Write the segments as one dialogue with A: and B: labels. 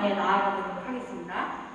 A: 나아가도록 하겠습니다.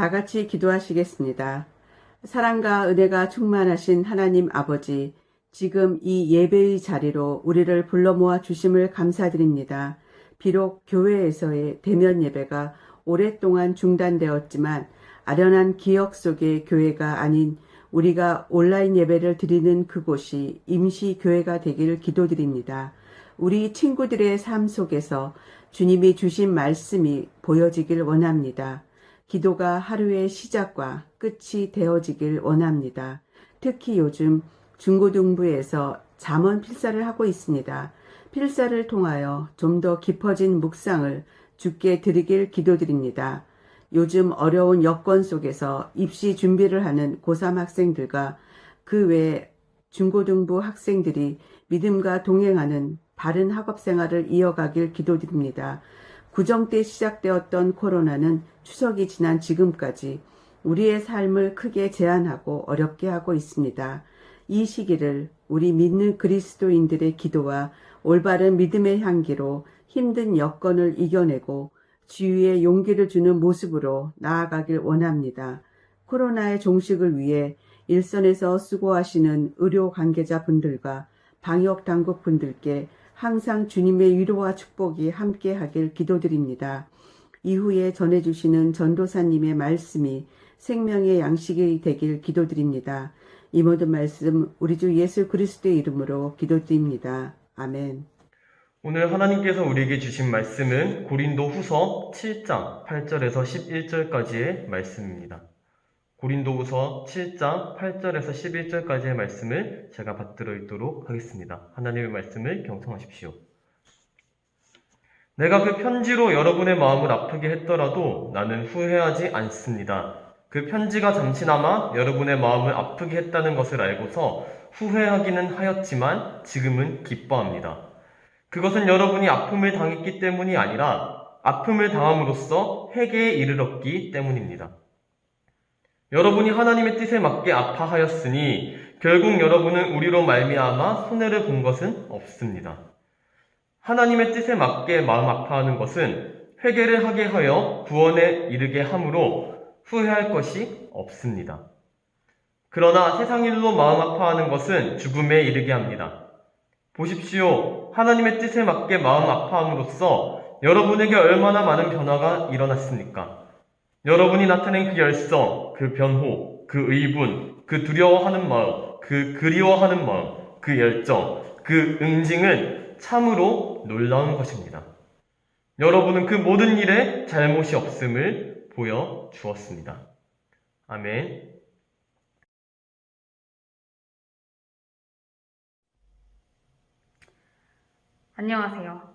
B: 다 같이 기도하시겠습니다. 사랑과 은혜가 충만하신 하나님 아버지, 지금 이 예배의 자리로 우리를 불러 모아 주심을 감사드립니다. 비록 교회에서의 대면 예배가 오랫동안 중단되었지만 아련한 기억 속의 교회가 아닌 우리가 온라인 예배를 드리는 그곳이 임시 교회가 되길 기도드립니다. 우리 친구들의 삶 속에서 주님이 주신 말씀이 보여지길 원합니다. 기도가 하루의 시작과 끝이 되어지길 원합니다. 특히 요즘 중고등부에서 잠언 필사를 하고 있습니다. 필사를 통하여 좀 더 깊어진 묵상을 주께 드리길 기도드립니다. 요즘 어려운 여건 속에서 입시 준비를 하는 고3 학생들과 그 외 중고등부 학생들이 믿음과 동행하는 바른 학업생활을 이어가길 기도드립니다. 구정 때 시작되었던 코로나는 추석이 지난 지금까지 우리의 삶을 크게 제한하고 어렵게 하고 있습니다. 이 시기를 우리 믿는 그리스도인들의 기도와 올바른 믿음의 향기로 힘든 여건을 이겨내고 주위에 용기를 주는 모습으로 나아가길 원합니다. 코로나의 종식을 위해 일선에서 수고하시는 의료 관계자분들과 방역 당국분들께 항상 주님의 위로와 축복이 함께하길 기도드립니다. 이후에 전해주시는 전도사님의 말씀이 생명의 양식이 되길 기도드립니다. 이 모든 말씀 우리 주 예수 그리스도의 이름으로 기도드립니다. 아멘.
C: 오늘 하나님께서 우리에게 주신 말씀은 고린도후서 7장 8절에서 11절까지의 말씀입니다. 고린도후서 7장 8절에서 11절까지의 말씀을 제가 받들어 읽도록 하겠습니다. 하나님의 말씀을 경청하십시오. 내가 그 편지로 여러분의 마음을 아프게 했더라도 나는 후회하지 않습니다. 그 편지가 잠시나마 여러분의 마음을 아프게 했다는 것을 알고서 후회하기는 하였지만 지금은 기뻐합니다. 그것은 여러분이 아픔을 당했기 때문이 아니라 아픔을 당함으로써 회개에 이르렀기 때문입니다. 여러분이 하나님의 뜻에 맞게 아파하였으니 결국 여러분은 우리로 말미암아 손해를 본 것은 없습니다. 하나님의 뜻에 맞게 마음 아파하는 것은 회개를 하게 하여 구원에 이르게 함으로 후회할 것이 없습니다. 그러나 세상 일로 마음 아파하는 것은 죽음에 이르게 합니다. 보십시오. 하나님의 뜻에 맞게 마음 아파함으로써 여러분에게 얼마나 많은 변화가 일어났습니까? 여러분이 나타낸 그 열성, 그 변호, 그 의분, 그 두려워하는 마음, 그 그리워하는 마음, 그 열정, 그 응징은 참으로 놀라운 것입니다. 여러분은 그 모든 일에 잘못이 없음을 보여주었습니다. 아멘.
A: 안녕하세요.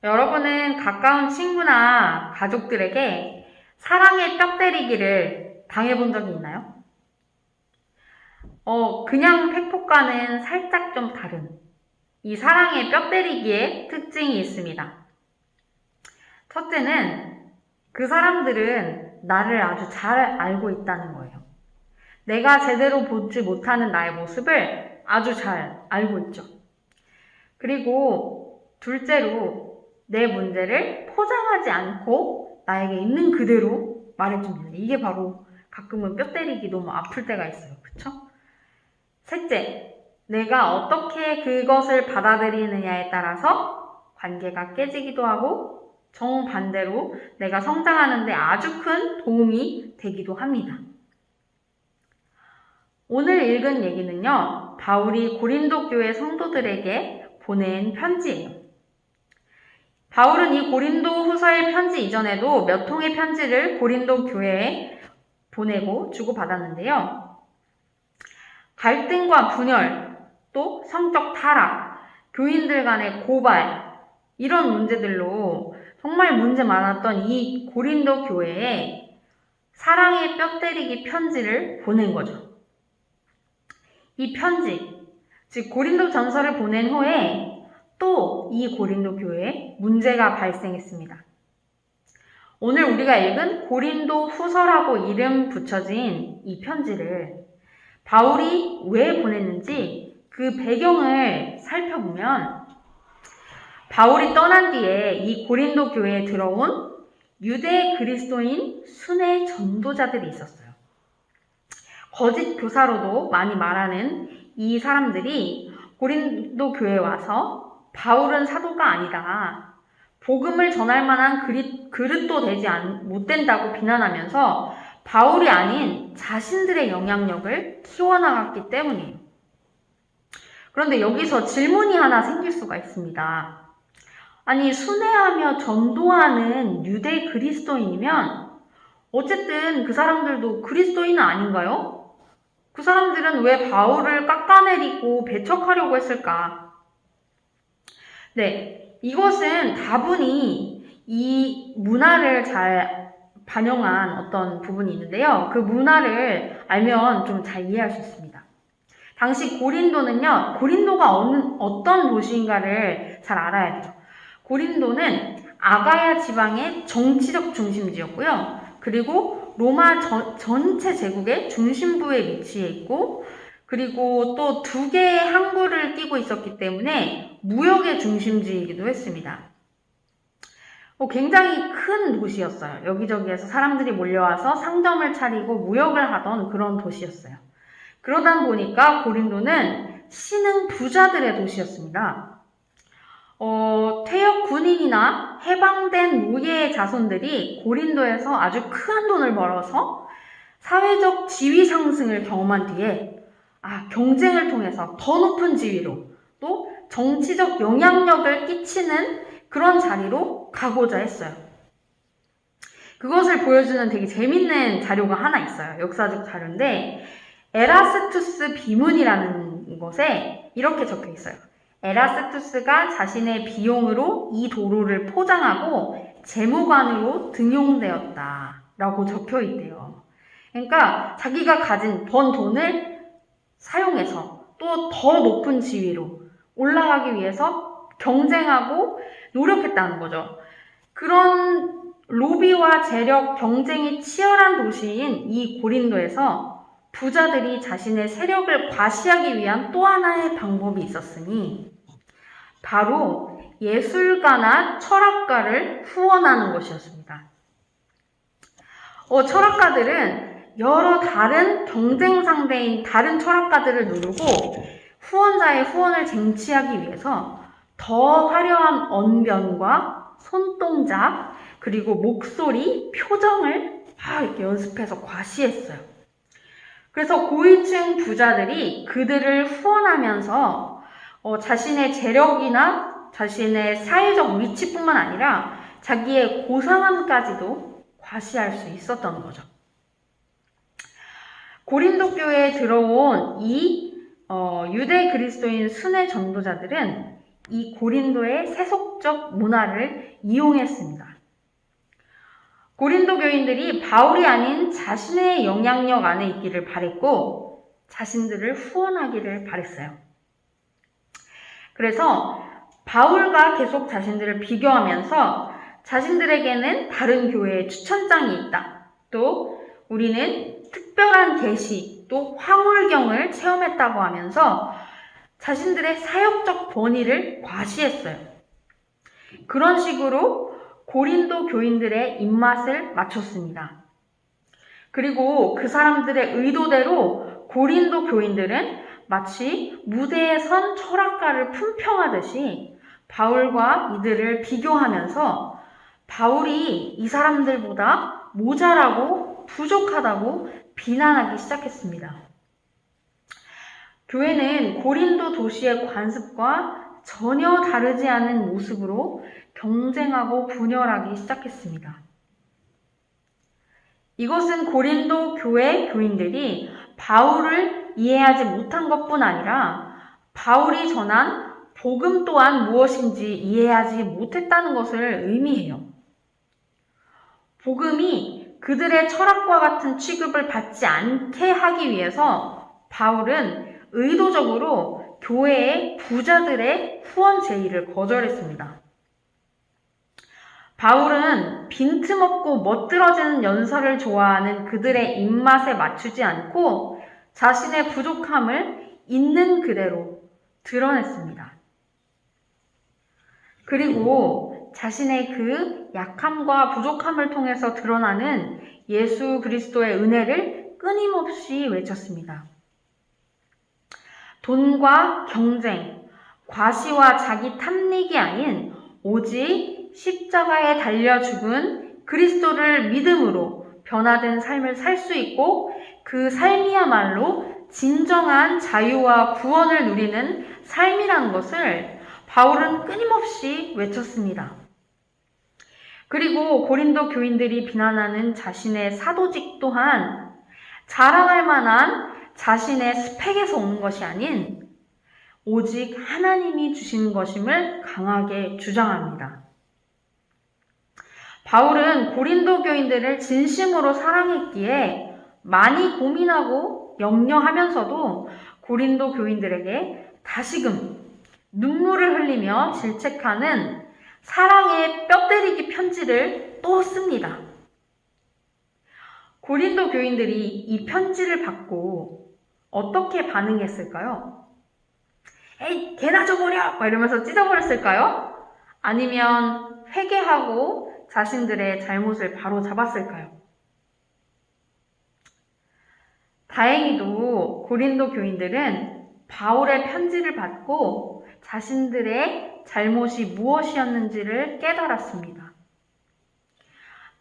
A: 여러분은 가까운 친구나 가족들에게 사랑의 뼈 때리기를 당해본 적이 있나요? 그냥 팩폭과는 살짝 좀 다른 이 사랑의 뼈 때리기의 특징이 있습니다. 첫째는 그 사람들은 나를 아주 잘 알고 있다는 거예요. 내가 제대로 보지 못하는 나의 모습을 아주 잘 알고 있죠. 그리고 둘째로 내 문제를 포장하지 않고 나에게 있는 그대로 말해줍니다. 이게 바로 가끔은 뼈 때리기 너무 아플 때가 있어요. 그쵸? 셋째, 내가 어떻게 그것을 받아들이느냐에 따라서 관계가 깨지기도 하고 정반대로 내가 성장하는 데 아주 큰 도움이 되기도 합니다. 오늘 읽은 얘기는요, 바울이 고린도 교회 성도들에게 보낸 편지예요. 바울은 이 고린도 후서의 편지 이전에도 몇 통의 편지를 고린도 교회에 보내고 주고받았는데요. 갈등과 분열, 또 성적 타락, 교인들 간의 고발, 이런 문제들로 정말 문제 많았던 이 고린도 교회에 사랑의 뼈 때리기 편지를 보낸 거죠. 이 편지, 즉 고린도 전서를 보낸 후에 또 이 고린도 교회에 문제가 발생했습니다. 오늘 우리가 읽은 고린도 후서라고 이름 붙여진 이 편지를 바울이 왜 보냈는지 그 배경을 살펴보면 바울이 떠난 뒤에 이 고린도 교회에 들어온 유대 그리스도인 순회 전도자들이 있었어요. 거짓 교사로도 많이 말하는 이 사람들이 고린도 교회에 와서 바울은 사도가 아니다, 복음을 전할 만한 그릇도 못 된다고 비난하면서 바울이 아닌 자신들의 영향력을 키워나갔기 때문이에요. 그런데 여기서 질문이 하나 생길 수가 있습니다. 아니, 순회하며 전도하는 유대 그리스도인이면 어쨌든 그 사람들도 그리스도인은 아닌가요? 그 사람들은 왜 바울을 깎아내리고 배척하려고 했을까? 네, 이것은 다분히 이 문화를 잘 반영한 어떤 부분이 있는데요. 그 문화를 알면 좀 잘 이해할 수 있습니다. 당시 고린도가 어떤 도시인가를 잘 알아야 돼요. 고린도는 아가야 지방의 정치적 중심지였고요. 그리고 로마 전체 제국의 중심부에 위치해 있고, 그리고 또 2개의 항구를 끼고 있었기 때문에 무역의 중심지이기도 했습니다. 굉장히 큰 도시였어요. 여기저기에서 사람들이 몰려와서 상점을 차리고 무역을 하던 그런 도시였어요. 그러다 보니까 고린도는 신흥 부자들의 도시였습니다. 퇴역 군인이나 해방된 노예의 자손들이 고린도에서 아주 큰 돈을 벌어서 사회적 지위 상승을 경험한 뒤에 경쟁을 통해서 더 높은 지위로 또 정치적 영향력을 끼치는 그런 자리로 가고자 했어요. 그것을 보여주는 되게 재밌는 자료가 하나 있어요. 역사적 자료인데 에라스투스 비문이라는 것에 이렇게 적혀 있어요. 에라스투스가 자신의 비용으로 이 도로를 포장하고 재무관으로 등용되었다 라고 적혀 있대요. 그러니까 자기가 번 돈을 사용해서 또 더 높은 지위로 올라가기 위해서 경쟁하고 노력했다는 거죠. 그런 로비와 재력 경쟁이 치열한 도시인 이 고린도에서 부자들이 자신의 세력을 과시하기 위한 또 하나의 방법이 있었으니 바로 예술가나 철학가를 후원하는 것이었습니다. 철학가들은 여러 다른 경쟁 상대인 다른 철학가들을 누르고 후원자의 후원을 쟁취하기 위해서 더 화려한 언변과 손동작, 그리고 목소리, 표정을 이렇게 연습해서 과시했어요. 그래서 고위층 부자들이 그들을 후원하면서 자신의 재력이나 자신의 사회적 위치뿐만 아니라 자기의 고상함까지도 과시할 수 있었던 거죠. 고린도 교회에 들어온 이 유대 그리스도인 순회 전도자들은 이 고린도의 세속적 문화를 이용했습니다. 고린도 교인들이 바울이 아닌 자신의 영향력 안에 있기를 바랬고 자신들을 후원하기를 바랬어요. 그래서 바울과 계속 자신들을 비교하면서 자신들에게는 다른 교회의 추천장이 있다. 또 우리는 특별한 계시, 또 황홀경을 체험했다고 하면서 자신들의 사역적 권위를 과시했어요. 그런 식으로 고린도 교인들의 입맛을 맞췄습니다. 그리고 그 사람들의 의도대로 고린도 교인들은 마치 무대에 선 철학가를 품평하듯이 바울과 이들을 비교하면서 바울이 이 사람들보다 모자라고 부족하다고 비난하기 시작했습니다. 교회는 고린도 도시의 관습과 전혀 다르지 않은 모습으로 경쟁하고 분열하기 시작했습니다. 이것은 고린도 교회 교인들이 바울을 이해하지 못한 것뿐 아니라 바울이 전한 복음 또한 무엇인지 이해하지 못했다는 것을 의미해요. 복음이 그들의 철학과 같은 취급을 받지 않게 하기 위해서 바울은 의도적으로 교회의 부자들의 후원 제의를 거절했습니다. 바울은 빈틈없고 멋들어지는 연설을 좋아하는 그들의 입맛에 맞추지 않고 자신의 부족함을 있는 그대로 드러냈습니다. 그리고 자신의 그 약함과 부족함을 통해서 드러나는 예수 그리스도의 은혜를 끊임없이 외쳤습니다. 돈과 경쟁, 과시와 자기 탐닉이 아닌 오직 십자가에 달려 죽은 그리스도를 믿음으로 변화된 삶을 살 수 있고 그 삶이야말로 진정한 자유와 구원을 누리는 삶이라는 것을 바울은 끊임없이 외쳤습니다. 그리고 고린도 교인들이 비난하는 자신의 사도직 또한 자랑할 만한 자신의 스펙에서 오는 것이 아닌 오직 하나님이 주신 것임을 강하게 주장합니다. 바울은 고린도 교인들을 진심으로 사랑했기에 많이 고민하고 염려하면서도 고린도 교인들에게 다시금 눈물을 흘리며 질책하는 사랑의 뼈때리기 편지를 또 씁니다. 고린도 교인들이 이 편지를 받고 어떻게 반응했을까요? 에이, 개나 줘버려! 이러면서 찢어버렸을까요? 아니면 회개하고 자신들의 잘못을 바로 잡았을까요? 다행히도 고린도 교인들은 바울의 편지를 받고 자신들의 잘못이 무엇이었는지를 깨달았습니다.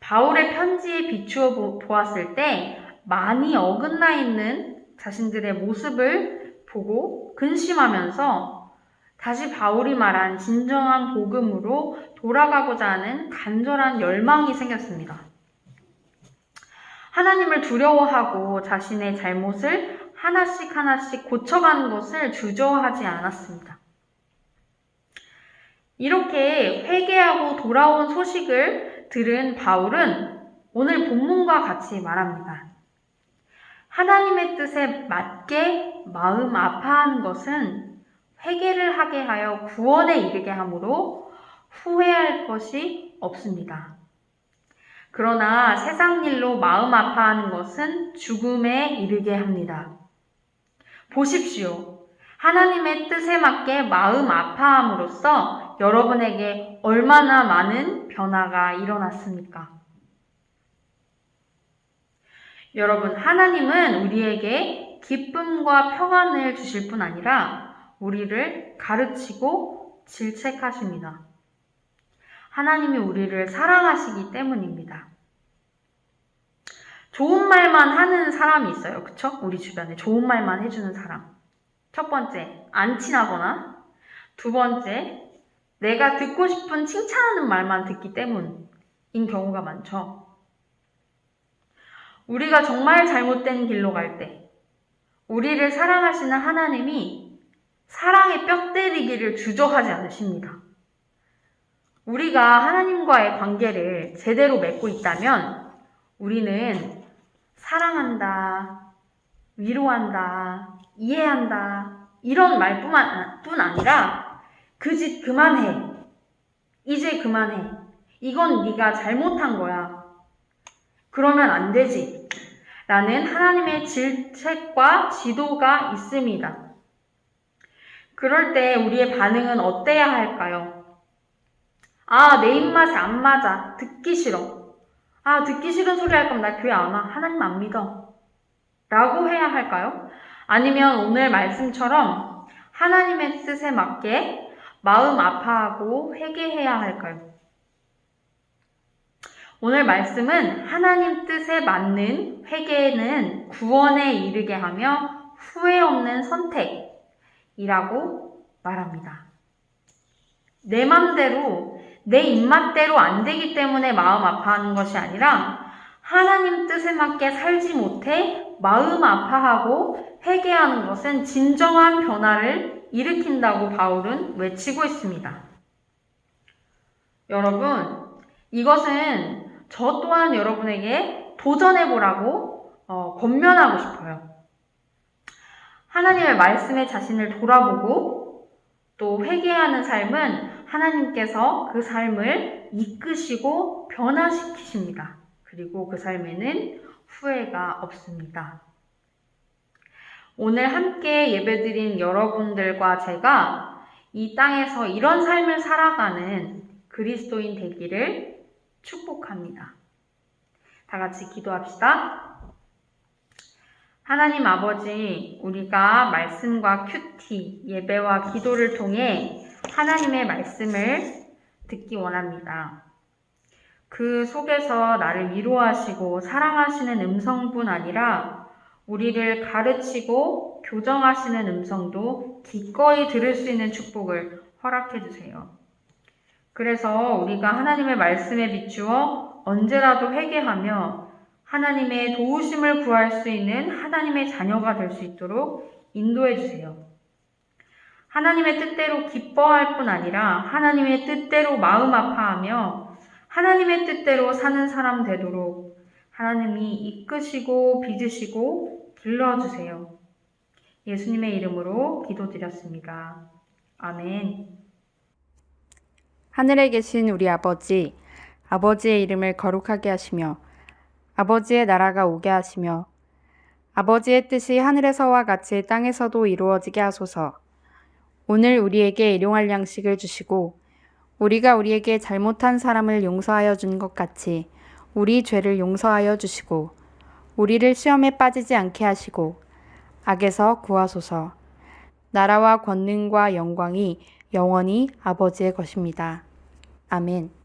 A: 바울의 편지에 비추어 보았을 때 많이 어긋나 있는 자신들의 모습을 보고 근심하면서 다시 바울이 말한 진정한 복음으로 돌아가고자 하는 간절한 열망이 생겼습니다. 하나님을 두려워하고 자신의 잘못을 하나씩 고쳐가는 것을 주저하지 않았습니다. 이렇게 회개하고 돌아온 소식을 들은 바울은 오늘 본문과 같이 말합니다. 하나님의 뜻에 맞게 마음 아파하는 것은 회개를 하게 하여 구원에 이르게 하므로 후회할 것이 없습니다. 그러나 세상 일로 마음 아파하는 것은 죽음에 이르게 합니다. 보십시오. 하나님의 뜻에 맞게 마음 아파함으로써 여러분에게 얼마나 많은 변화가 일어났습니까? 여러분, 하나님은 우리에게 기쁨과 평안을 주실 뿐 아니라 우리를 가르치고 질책하십니다. 하나님이 우리를 사랑하시기 때문입니다. 좋은 말만 하는 사람이 있어요. 그쵸? 우리 주변에 좋은 말만 해주는 사람. 첫 번째, 안 친하거나. 두 번째, 내가 듣고 싶은 칭찬하는 말만 듣기 때문인 경우가 많죠. 우리가 정말 잘못된 길로 갈 때, 우리를 사랑하시는 하나님이 사랑의 뼈 때리기를 주저하지 않으십니다. 우리가 하나님과의 관계를 제대로 맺고 있다면 우리는 사랑한다, 위로한다, 이해한다 이런 말뿐 아니라 그 짓 그만해, 이제 그만해, 이건 네가 잘못한 거야, 그러면 안 되지 라는 하나님의 질책과 지도가 있습니다. 그럴 때 우리의 반응은 어때야 할까요? 아, 내 입맛에 안 맞아. 듣기 싫어. 아, 듣기 싫은 소리 할 거면 나 교회 안 와. 하나님 안 믿어. 라고 해야 할까요? 아니면 오늘 말씀처럼 하나님의 뜻에 맞게 마음 아파하고 회개해야 할까요? 오늘 말씀은 하나님 뜻에 맞는 회개는 구원에 이르게 하며 후회 없는 선택이라고 말합니다. 내 맘대로, 내 입맛대로 안 되기 때문에 마음 아파하는 것이 아니라 하나님 뜻에 맞게 살지 못해 마음 아파하고 회개하는 것은 진정한 변화를 일으킨다고 바울은 외치고 있습니다. 여러분, 이것은 저 또한 여러분에게 도전해보라고 권면하고 싶어요. 하나님의 말씀에 자신을 돌아보고 또 회개하는 삶은 하나님께서 그 삶을 이끄시고 변화시키십니다. 그리고 그 삶에는 후회가 없습니다. 오늘 함께 예배드린 여러분들과 제가 이 땅에서 이런 삶을 살아가는 그리스도인 되기를 축복합니다. 다 같이 기도합시다. 하나님 아버지, 우리가 말씀과 큐티, 예배와 기도를 통해 하나님의 말씀을 듣기 원합니다. 그 속에서 나를 위로하시고 사랑하시는 음성뿐 아니라 우리를 가르치고 교정하시는 음성도 기꺼이 들을 수 있는 축복을 허락해 주세요. 그래서 우리가 하나님의 말씀에 비추어 언제라도 회개하며 하나님의 도우심을 구할 수 있는 하나님의 자녀가 될 수 있도록 인도해 주세요. 하나님의 뜻대로 기뻐할 뿐 아니라 하나님의 뜻대로 마음 아파하며 하나님의 뜻대로 사는 사람 되도록 하나님이 이끄시고 빚으시고 길러주세요. 예수님의 이름으로 기도드렸습니다. 아멘.
D: 하늘에 계신 우리 아버지, 아버지의 이름을 거룩하게 하시며 아버지의 나라가 오게 하시며 아버지의 뜻이 하늘에서와 같이 땅에서도 이루어지게 하소서. 오늘 우리에게 일용할 양식을 주시고 우리가 우리에게 잘못한 사람을 용서하여 준 것 같이 우리 죄를 용서하여 주시고 우리를 시험에 빠지지 않게 하시고 악에서 구하소서. 나라와 권능과 영광이 영원히 아버지의 것입니다. 아멘.